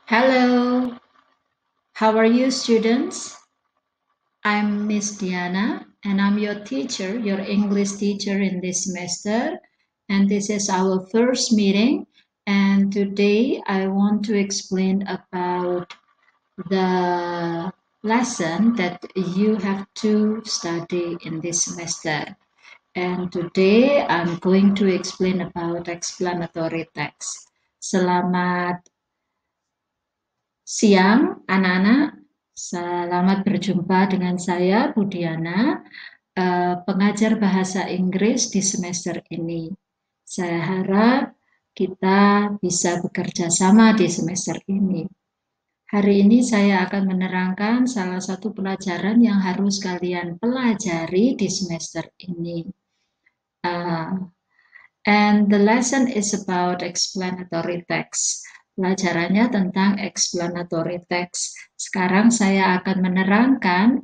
Hello, how are you, students? I'm Miss Diana, and I'm your teacher, your English teacher in this semester. And this is our first meeting. And today I want to explain about the lesson that you have to study in this semester. And today I'm going to explain about explanatory text. Selamat siang, anak-anak. Selamat berjumpa dengan saya, Budiana, pengajar bahasa Inggris di semester ini. Saya harap kita bisa bekerja sama di semester ini. Hari ini saya akan menerangkan salah satu pelajaran yang harus kalian pelajari di semester ini. And the lesson is about explanatory text. Pelajarannya tentang explanatory text. Sekarang saya akan menerangkan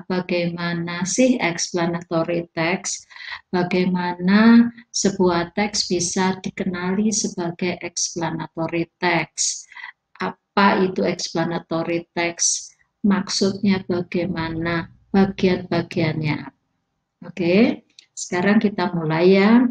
bagaimana sih explanatory text, bagaimana sebuah teks bisa dikenali sebagai explanatory text. Apa itu explanatory text? Maksudnya bagaimana, bagian-bagiannya. Oke, sekarang kita mulai ya.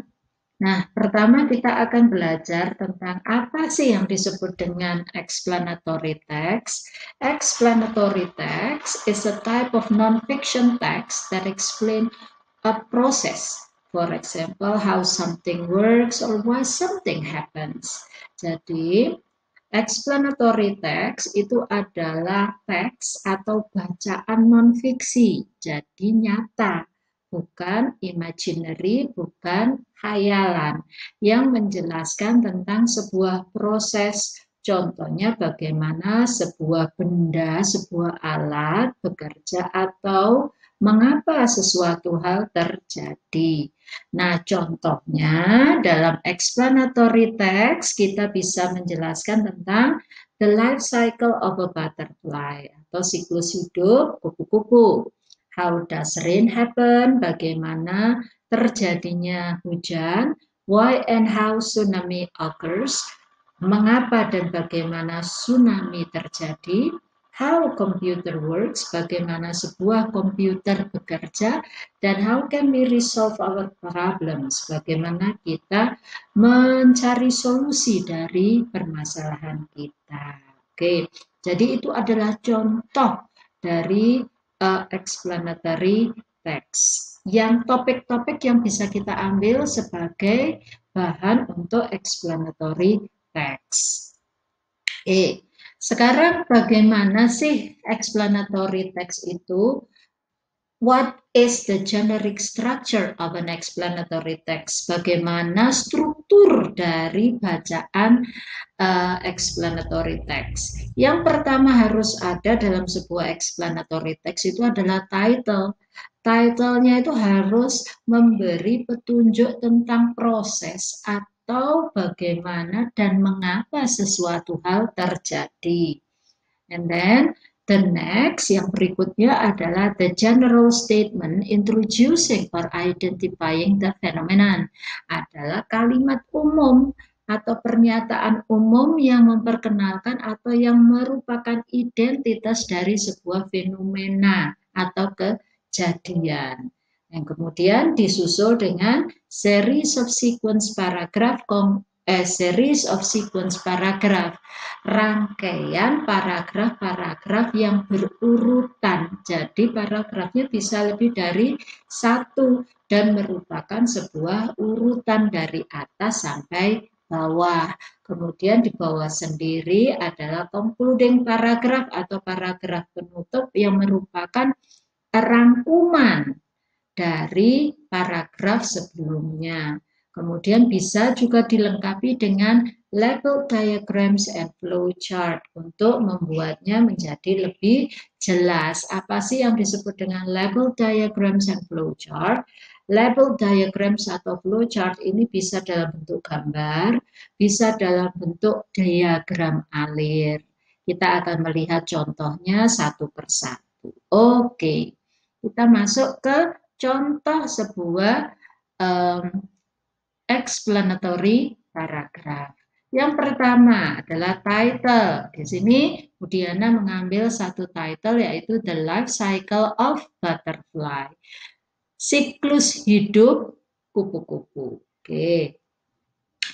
Nah, pertama kita akan belajar tentang apa sih yang disebut dengan explanatory text. Explanatory text is a type of non-fiction text that explain a process. For example, how something works or why something happens. Jadi, explanatory text itu adalah teks atau bacaan non-fiksi, jadi nyata, bukan imaginary, bukan khayalan, yang menjelaskan tentang sebuah proses. Contohnya bagaimana sebuah benda, sebuah alat bekerja atau mengapa sesuatu hal terjadi. Nah, contohnya dalam explanatory text kita bisa menjelaskan tentang the life cycle of a butterfly atau siklus hidup kupu-kupu. How does rain happen? Bagaimana terjadinya hujan? Why and how tsunami occurs? Mengapa dan bagaimana tsunami terjadi? How computer works, bagaimana sebuah komputer bekerja, dan how can we resolve our problems, bagaimana kita mencari solusi dari permasalahan kita. Oke, jadi itu adalah contoh dari explanatory text. Yang topik-topik yang bisa kita ambil sebagai bahan untuk explanatory text. Sekarang bagaimana sih explanatory text itu? What is the generic structure of an explanatory text? Bagaimana struktur dari bacaan explanatory text? Yang pertama harus ada dalam sebuah explanatory text itu adalah title. Title-nya itu harus memberi petunjuk tentang proses atau bagaimana dan mengapa sesuatu hal terjadi. And then the next, yang berikutnya adalah the general statement introducing or identifying the phenomenon. Adalah kalimat umum atau pernyataan umum yang memperkenalkan atau yang merupakan identitas dari sebuah fenomena atau kejadian. Yang kemudian disusul dengan series of sequence paragraph rangkaian paragraf-paragraf yang berurutan. Jadi paragrafnya bisa lebih dari satu dan merupakan sebuah urutan dari atas sampai bawah. Kemudian di bawah sendiri adalah concluding paragraf atau paragraf penutup yang merupakan rangkuman dari paragraf sebelumnya. Kemudian bisa juga dilengkapi dengan label diagrams and flowchart untuk membuatnya menjadi lebih jelas. Apa sih yang disebut dengan label diagrams and flowchart? Label diagrams atau flowchart ini bisa dalam bentuk gambar, bisa dalam bentuk diagram alir. Kita akan melihat contohnya satu persatu. Oke, kita masuk ke contoh sebuah explanatory paragraph. Yang pertama adalah title. Di sini Bu Diana mengambil satu title yaitu The Life Cycle of Butterfly. Siklus hidup kupu-kupu. Oke.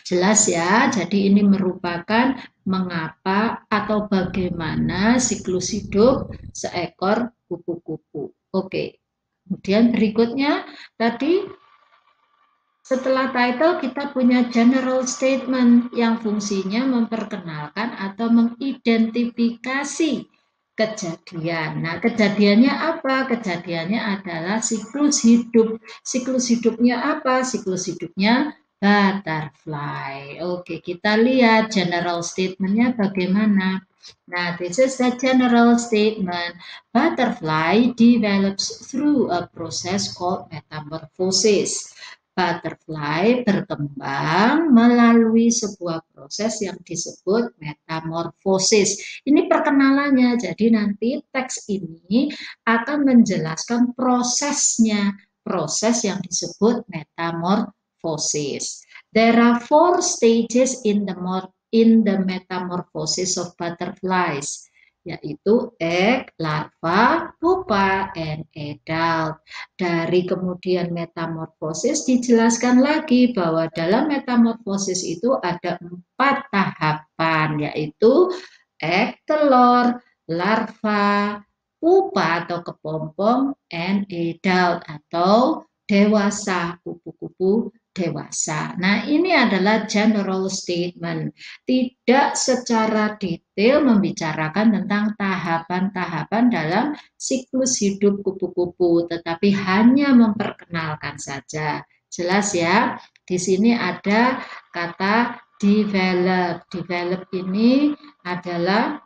Jelas ya, jadi ini merupakan mengapa atau bagaimana siklus hidup seekor kupu-kupu. Oke, kemudian berikutnya tadi setelah title kita punya general statement yang fungsinya memperkenalkan atau mengidentifikasi kejadian. Nah, kejadiannya apa? Kejadiannya adalah siklus hidup. Siklus hidupnya apa? Siklus hidupnya butterfly. Oke, kita lihat general statementnya bagaimana. Nah, this is the general statement. Butterfly develops through a process called metamorphosis. Butterfly berkembang melalui sebuah proses yang disebut metamorfosis. Ini perkenalannya, jadi nanti teks ini akan menjelaskan prosesnya, proses yang disebut metamorfosis. There are 4 stages in the metamorphosis of butterflies, yaitu egg, larva, pupa, and adult. Dari kemudian metamorfosis dijelaskan lagi bahwa dalam metamorfosis itu ada 4 tahapan, yaitu egg, telur, larva, pupa atau kepompong, and adult atau dewasa, kupu-kupu dewasa. Nah, ini adalah general statement. Tidak secara detail membicarakan tentang tahapan-tahapan dalam siklus hidup kupu-kupu, tetapi hanya memperkenalkan saja. Jelas ya? Di sini ada kata develop. Develop ini adalah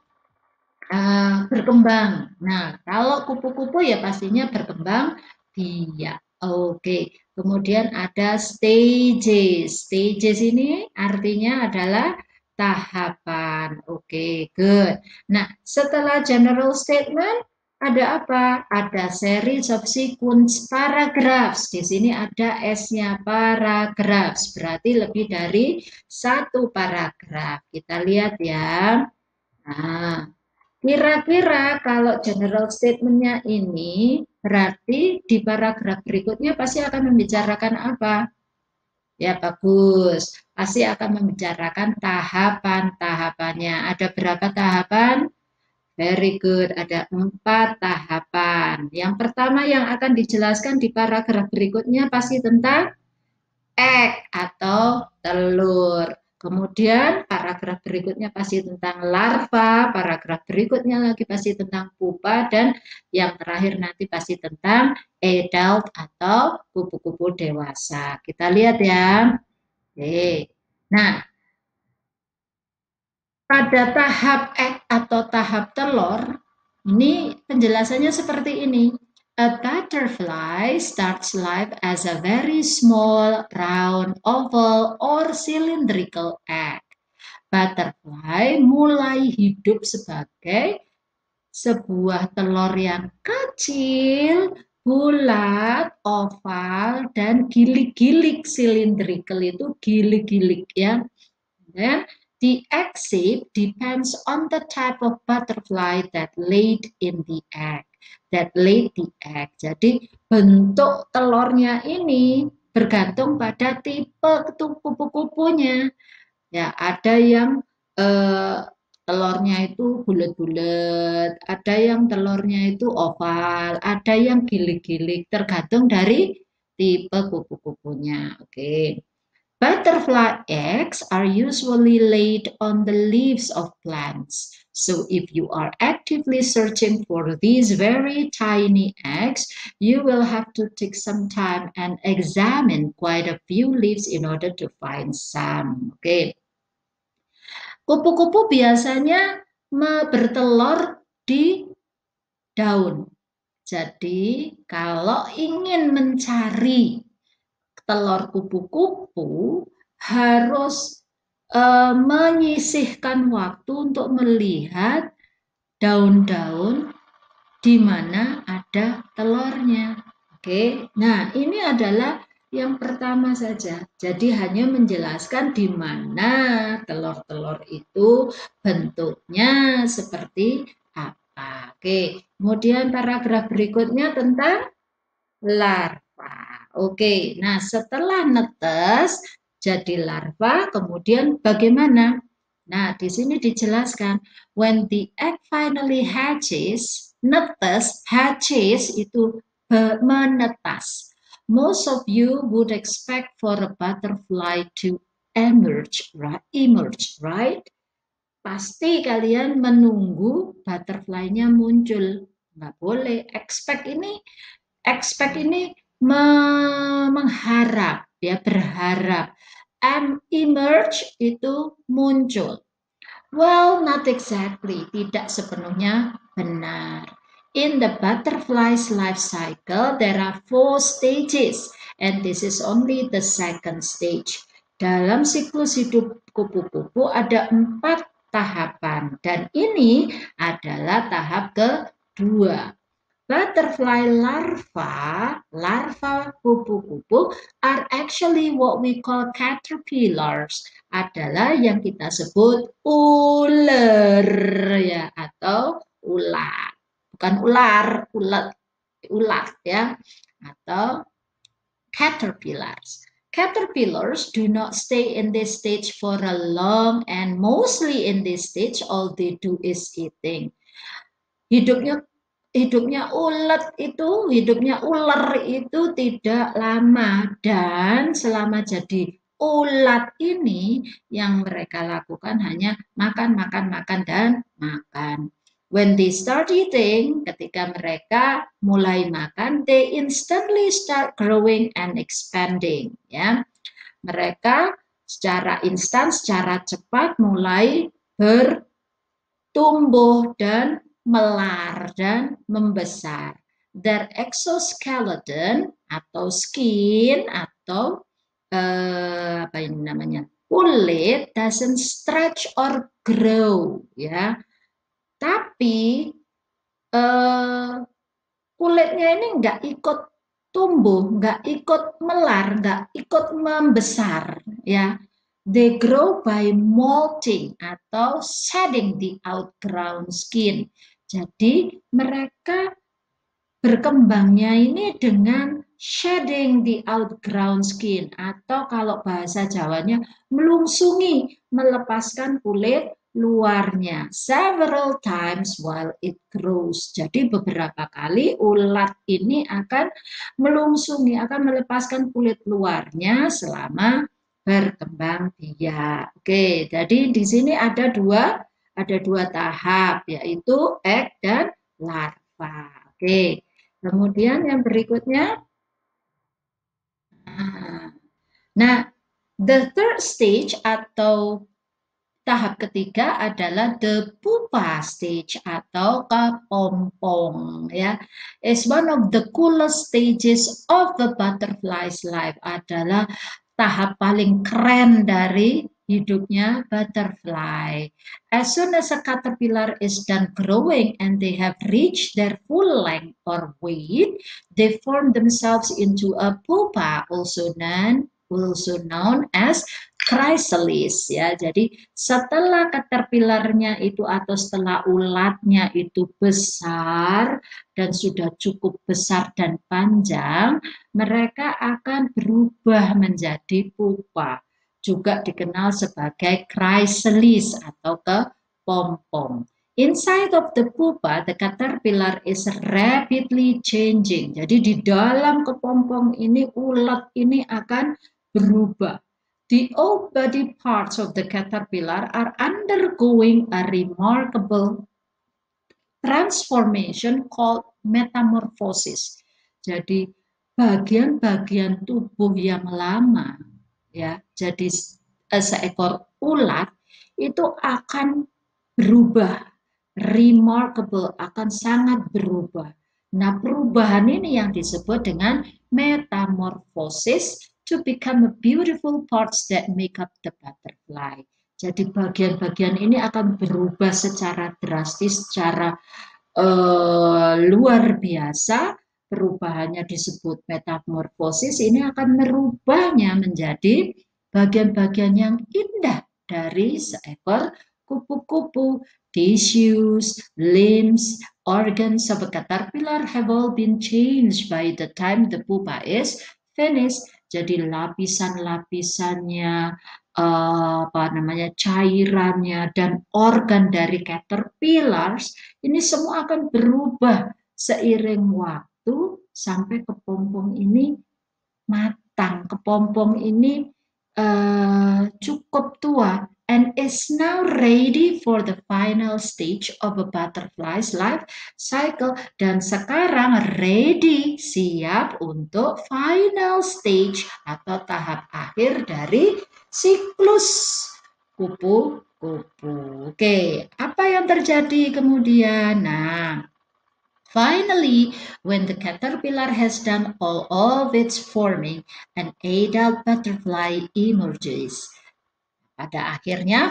berkembang. Nah, kalau kupu-kupu ya pastinya berkembang biak. Oke, kemudian ada stages. Stages ini artinya adalah tahapan. Oke, good. Nah, setelah general statement ada apa? Ada series of sequence paragraphs. Di sini ada S-nya paragraphs. Berarti lebih dari satu paragraf. Kita lihat ya. Nah, kira-kira kalau general statement-nya ini berarti di paragraf berikutnya pasti akan membicarakan apa? Ya bagus, pasti akan membicarakan tahapan-tahapannya. Ada berapa tahapan? Very good, ada 4 tahapan. Yang pertama yang akan dijelaskan di paragraf berikutnya pasti tentang egg atau telur. Kemudian paragraf berikutnya pasti tentang larva, paragraf berikutnya lagi pasti tentang pupa, dan yang terakhir nanti pasti tentang adult atau kupu-kupu dewasa. Kita lihat ya. Oke. Nah, pada tahap egg atau tahap telur, ini penjelasannya seperti ini. A butterfly starts life as a very small, round, oval, or cylindrical egg. Butterfly mulai hidup sebagai sebuah telur yang kecil, bulat, oval, dan gilik-gilik. Cylindrical itu gilik-gilik ya. Dan the egg shape depends on the type of butterfly that laid in the egg. That laid the egg. Jadi bentuk telurnya ini bergantung pada tipe kupu-kupunya. Ya, ada yang telurnya itu bulat-bulat, ada yang telurnya itu oval, ada yang gilik-gilik, tergantung dari tipe kupu-kupunya. Oke. Butterfly eggs are usually laid on the leaves of plants. So if you are actively searching for these very tiny eggs, you will have to take some time and examine quite a few leaves in order to find some. Okay. Kupu-kupu biasanya bertelur di daun. Jadi kalau ingin mencari telur kupu-kupu harus menyisihkan waktu untuk melihat daun-daun di mana ada telurnya. Oke, nah ini adalah Yang pertama saja. Jadi hanya menjelaskan di mana telur-telur itu bentuknya seperti apa. Oke, kemudian paragraf berikutnya tentang larva. Oke, nah setelah netes jadi larva, kemudian bagaimana? Nah, di sini dijelaskan, when the egg finally hatches, netes, hatches itu menetas. Most of you would expect for a butterfly to emerge, right? Pasti kalian menunggu butterfly-nya muncul. Nggak boleh. Expect ini mengharap, ya berharap. Emerge itu muncul. Well, not exactly. Tidak sepenuhnya benar. In the butterfly's life cycle, there are 4 stages, and this is only the second stage. Dalam siklus hidup kupu-kupu ada 4 tahapan, dan ini adalah tahap kedua. Butterfly larva kupu-kupu are actually what we call caterpillars, adalah yang kita sebut ular ya, atau ulat. Bukan ular, ulat ya, atau caterpillars. Caterpillars do not stay in this stage for a long, and mostly in this stage all they do is eating. Hidupnya ular itu tidak lama, dan selama jadi ulat ini yang mereka lakukan hanya makan, dan makan. When they start eating, ketika mereka mulai makan, they instantly start growing and expanding. Ya, mereka secara instan, secara cepat mulai bertumbuh dan melar dan membesar. Their exoskeleton atau skin atau apa ini namanya, kulit doesn't stretch or grow ya, tapi kulitnya ini nggak ikut tumbuh, nggak ikut melar, nggak ikut membesar ya. They grow by molting atau shedding the outgrown skin. Jadi mereka berkembangnya ini dengan shedding the outgrown skin, atau kalau bahasa Jawanya melungsungi, melepaskan kulit luarnya several times while it grows. Jadi beberapa kali ulat ini akan melungsungi, akan melepaskan kulit luarnya selama berkembang biak. Oke, jadi di sini ada dua tahap, yaitu egg dan larva. Oke, kemudian yang berikutnya, nah, the third stage atau tahap ketiga adalah the pupa stage atau kepompong ya. Is one of the coolest stages of the butterfly's life, adalah tahap paling keren dari hidupnya butterfly. As soon as a caterpillar is done growing and they have reached their full length or weight, they form themselves into a pupa, also known as chrysalis ya. Jadi setelah caterpillarnya itu atau setelah ulatnya itu besar dan sudah cukup besar dan panjang, mereka akan berubah menjadi pupa, juga dikenal sebagai chrysalis atau kepompong. Inside of the pupa, the caterpillar is rapidly changing. Jadi di dalam kepompong ini, ulat ini akan berubah. The old body parts of the caterpillar are undergoing a remarkable transformation called metamorphosis. Jadi bagian-bagian tubuh yang lama ya, jadi seekor ulat itu akan berubah, remarkable, akan sangat berubah. Nah, perubahan ini yang disebut dengan metamorphosis, to become a beautiful parts that make up the butterfly. Jadi bagian-bagian ini akan berubah secara drastis, secara luar biasa perubahannya disebut metamorfosis, ini akan merubahnya menjadi bagian-bagian yang indah dari seekor kupu-kupu. Tissues, limbs, organs of a caterpillar have all been changed by the time the pupa is finished. Jadi lapisan-lapisannya, cairannya dan organ dari caterpillars ini semua akan berubah seiring waktu sampai kepompong ini matang. Kepompong ini cukup tua and is now ready for the final stage of a butterfly's life cycle. Dan sekarang ready, siap untuk final stage atau tahap akhir dari siklus kupu-kupu. Oke, apa yang terjadi kemudian? Nah, finally, when the caterpillar has done all of its forming, an adult butterfly emerges. Pada akhirnya,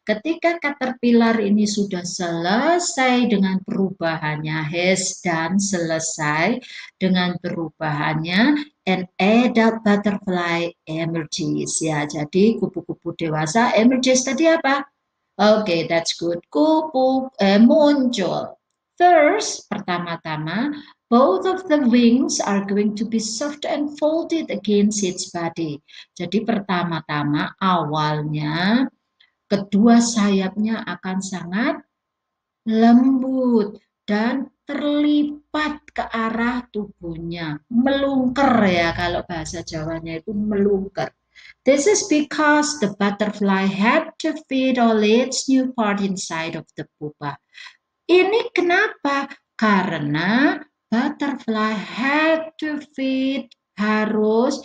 ketika caterpillar ini sudah selesai dengan perubahannya, has done, selesai dengan perubahannya, an adult butterfly emerges. Ya, jadi kupu-kupu dewasa emerges tadi apa? Okay, that's good. Kupu muncul. First, pertama-tama, both of the wings are going to be soft and folded against its body. Jadi pertama-tama awalnya kedua sayapnya akan sangat lembut dan terlipat ke arah tubuhnya. Melungker ya, kalau bahasa Jawanya itu melungker. This is because the butterfly had to feed all its new part inside of the pupa. Ini kenapa? Karena butterfly had to feed, harus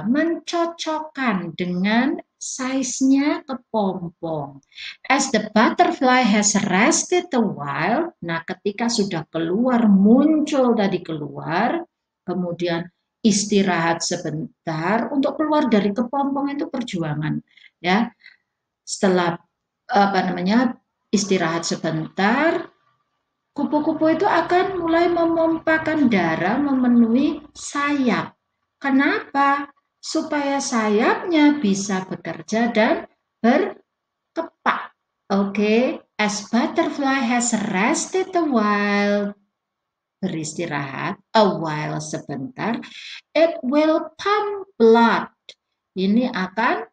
mencocokkan dengan size-nya kepompong. As the butterfly has rested a while, nah ketika sudah muncul tadi keluar, kemudian istirahat sebentar. Untuk keluar dari kepompong itu perjuangan, ya. Setelah istirahat sebentar, kupu-kupu itu akan mulai memompakan darah memenuhi sayap. Kenapa? Supaya sayapnya bisa bekerja dan berkepak. Oke, as butterfly has rested a while, beristirahat, a while sebentar, it will pump blood. Ini akan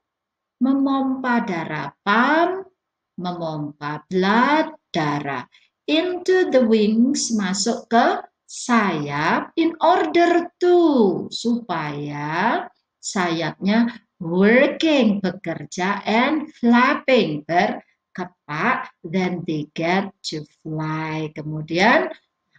memompa darah, pump, memompa blood, darah, into the wings, masuk ke sayap, in order to, supaya sayapnya working, bekerja, and flapping, berkepak, then they get to fly. Kemudian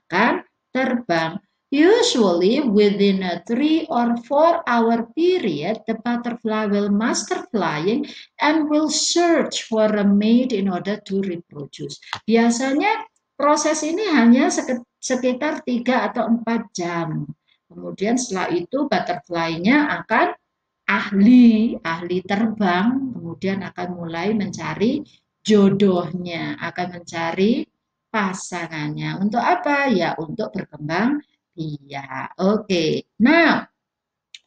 akan terbang. Usually within a 3 or 4 hour period, the butterfly will master flying and will search for a mate in order to reproduce. Biasanya proses ini hanya sekitar 3 atau 4 jam. Kemudian setelah itu butterfly-nya akan ahli terbang, kemudian akan mulai mencari jodohnya, akan mencari pasangannya. Untuk apa? Ya, untuk berkembang biak. Oke. Now,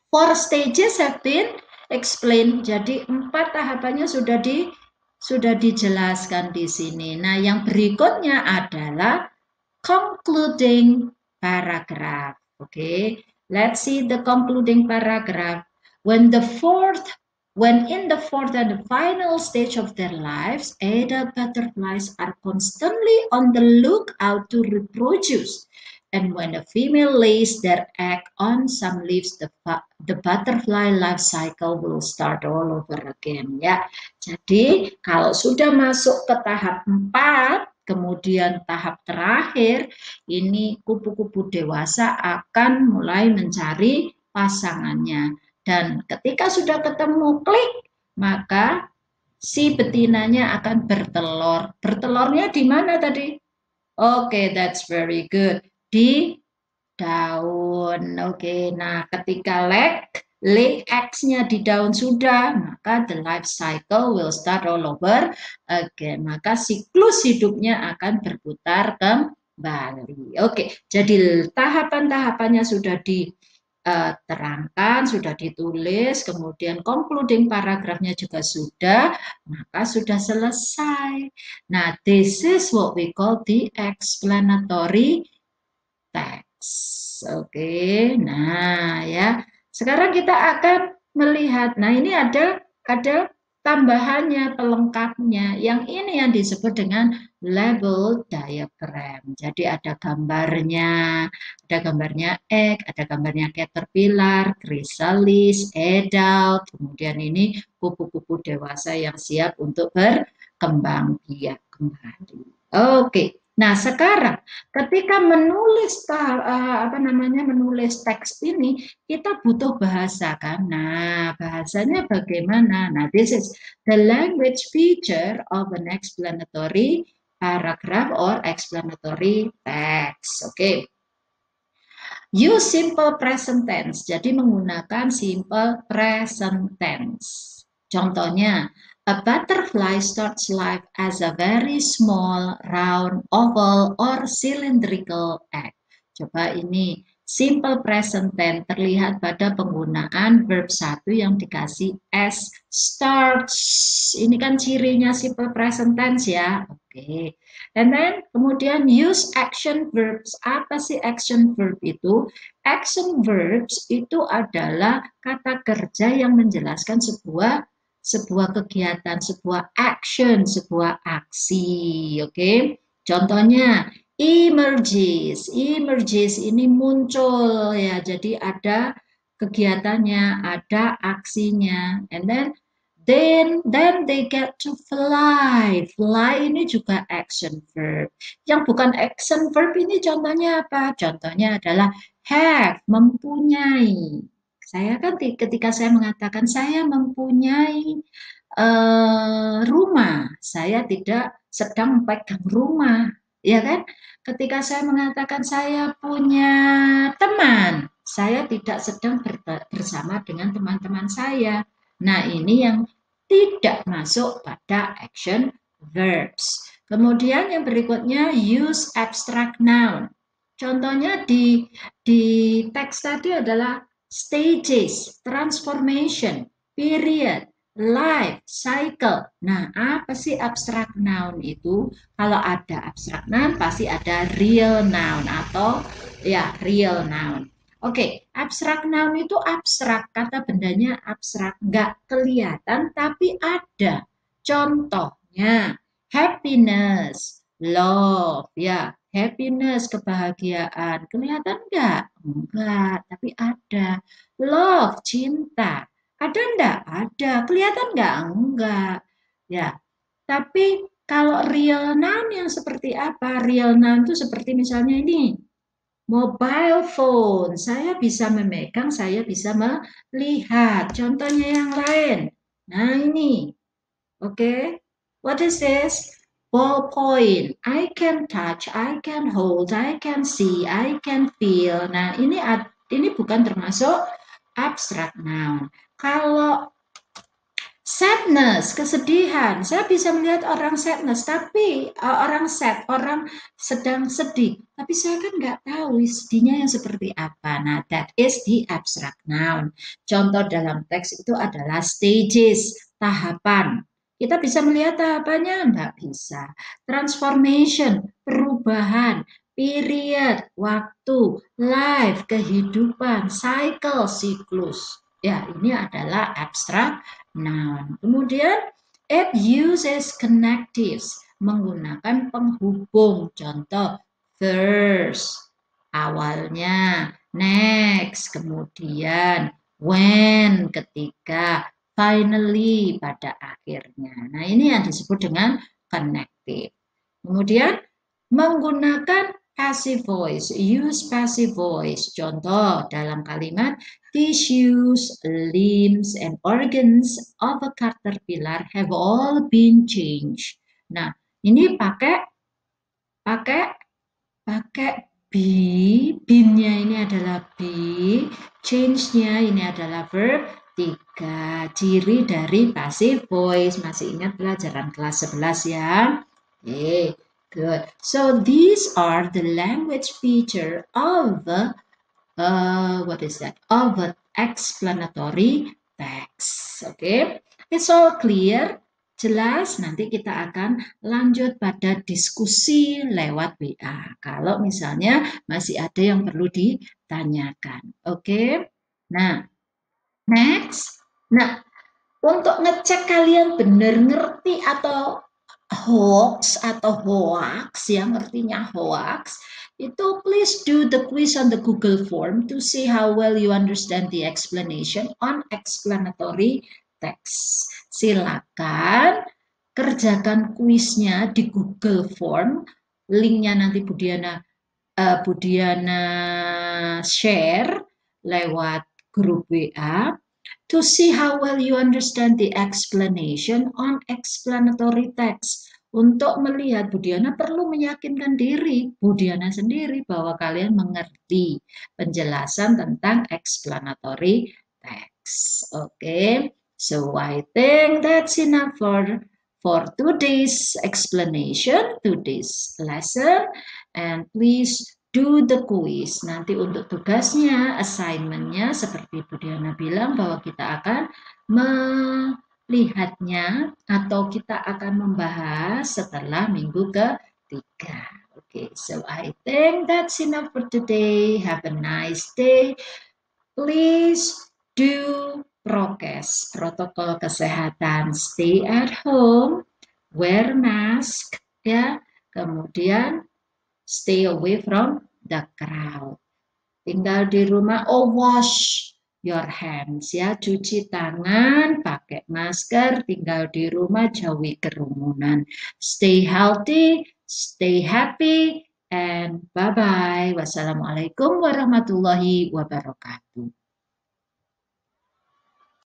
4 stages have been explained. Jadi 4 tahapannya sudah dijelaskan di sini. Nah, yang berikutnya adalah concluding paragraph. Oke. Let's see the concluding paragraph. When in the fourth and the final stage of their lives, adult butterflies are constantly on the lookout to reproduce. And when a female lays their egg on some leaves, the butterfly life cycle will start all over again. Ya, jadi kalau sudah masuk ke tahap 4, kemudian tahap terakhir, ini kupu-kupu dewasa akan mulai mencari pasangannya. Dan ketika sudah ketemu, klik, maka si betinanya akan bertelur. Bertelurnya di mana tadi? Oke, that's very good. Di daun. Oke, nah ketika leg, lay eggs-nya di daun sudah, maka the life cycle will start all over again. Maka siklus hidupnya akan berputar kembali. Oke, jadi tahapan-tahapannya sudah diterangkan, sudah ditulis, kemudian concluding paragrafnya juga sudah, maka sudah selesai. Nah, this is what we call the explanatory text. Oke, nah ya. Sekarang kita akan melihat, nah ini ada tambahannya, pelengkapnya. Yang ini yang disebut dengan label diagram. Jadi ada gambarnya egg, ada gambarnya caterpillar, chrysalis, adult, kemudian ini pupu-pupu dewasa yang siap untuk berkembang biak kembali. Oke. Nah, sekarang ketika menulis teks ini kita butuh bahasa kan. Nah, bahasanya bagaimana? Nah, this is the language feature of an explanatory paragraph or explanatory text. Oke. Use simple present tense. Jadi menggunakan simple present tense. Contohnya, a butterfly starts life as a very small, round, oval, or cylindrical egg. Coba ini, simple present tense terlihat pada penggunaan verb 1 yang dikasih s, starts. Ini kan cirinya simple present tense ya. Oke. And then, kemudian use action verbs. Apa sih action verb itu? Action verbs itu adalah kata kerja yang menjelaskan sebuah kegiatan, sebuah action, sebuah aksi. Oke. Contohnya emerges. Emerges ini muncul ya. Jadi ada kegiatannya, ada aksinya. And then they get to fly. Fly ini juga action verb. Yang bukan action verb ini contohnya apa? Contohnya adalah have, mempunyai. Saya kan ketika saya mengatakan saya mempunyai rumah, saya tidak sedang pegang rumah, ya kan? Ketika saya mengatakan saya punya teman, saya tidak sedang bersama dengan teman-teman saya. Nah, ini yang tidak masuk pada action verbs. Kemudian yang berikutnya use abstract noun. Contohnya di teks tadi adalah stages, transformation, period, life, cycle. Nah, apa sih abstract noun itu? Kalau ada abstract noun pasti ada real noun atau ya real noun. Oke, abstract noun itu abstrak, kata bendanya abstrak, nggak kelihatan tapi ada. Contohnya happiness, love, ya happiness, kebahagiaan. Kelihatan nggak? Enggak, tapi ada. Love, cinta. Ada enggak? Ada. Kelihatan nggak? Enggak. Ya, tapi kalau real noun yang seperti apa? Real noun itu seperti misalnya ini. Mobile phone. Saya bisa memegang, saya bisa melihat. Contohnya yang lain. Nah, ini. Oke. What is this? Ballpoint. I can touch, I can hold, I can see, I can feel. Nah, ini bukan termasuk abstract noun. Kalau sadness, kesedihan, saya bisa melihat orang sadness, tapi orang sad, orang sedang sedih, tapi saya kan nggak tahu sedihnya yang seperti apa. Nah, that is the abstract noun. Contoh dalam teks itu adalah stages, tahapan. Kita bisa melihat tahapannya? Nggak bisa. Transformation, perubahan. Period, waktu. Life, kehidupan. Cycle, siklus. Ya, ini adalah abstract noun. Kemudian, it uses connectives, menggunakan penghubung. Contoh, first, awalnya. Next, kemudian. When, ketika. Finally, pada akhirnya. Nah, ini yang disebut dengan connective. Kemudian, menggunakan passive voice. Use passive voice. Contoh dalam kalimat, tissues, limbs, and organs of a caterpillar have all been changed. Nah, ini pakai be, been-nya ini adalah be, change-nya ini adalah verb. 3. Ciri dari passive voice. Masih ingat pelajaran kelas 11 ya? Oke, good. So these are the language feature of what is that? Of an explanatory text. Okay, it's all clear. Jelas, nanti kita akan lanjut pada diskusi lewat WA. Kalau misalnya masih ada yang perlu ditanyakan. Oke, nah, next. Nah, untuk ngecek kalian benar ngerti atau hoax yang artinya hoax, itu please do the quiz on the Google form to see how well you understand the explanation on explanatory text. Silakan kerjakan kuisnya di Google form, linknya nanti Budiana share lewat grup WA. To see how well you understand the explanation on explanatory text. Untuk melihat, Budiana perlu meyakinkan diri Budiana sendiri bahwa kalian mengerti penjelasan tentang explanatory text. Okay, so I think that's enough for today's explanation, today's lesson, and please do the quiz. Nanti untuk tugasnya, assignment-nya seperti Bu Diana bilang bahwa kita akan melihatnya atau kita akan membahas setelah minggu ketiga. Okay, so I think that's enough for today. Have a nice day. Please do prokes, protokol kesehatan. Stay at home, wear mask, ya. Kemudian stay away from the crowd. Tinggal di rumah, wash your hands ya, cuci tangan, pakai masker, tinggal di rumah, jauhi kerumunan. Stay healthy, stay happy, and bye-bye. Wassalamualaikum warahmatullahi wabarakatuh.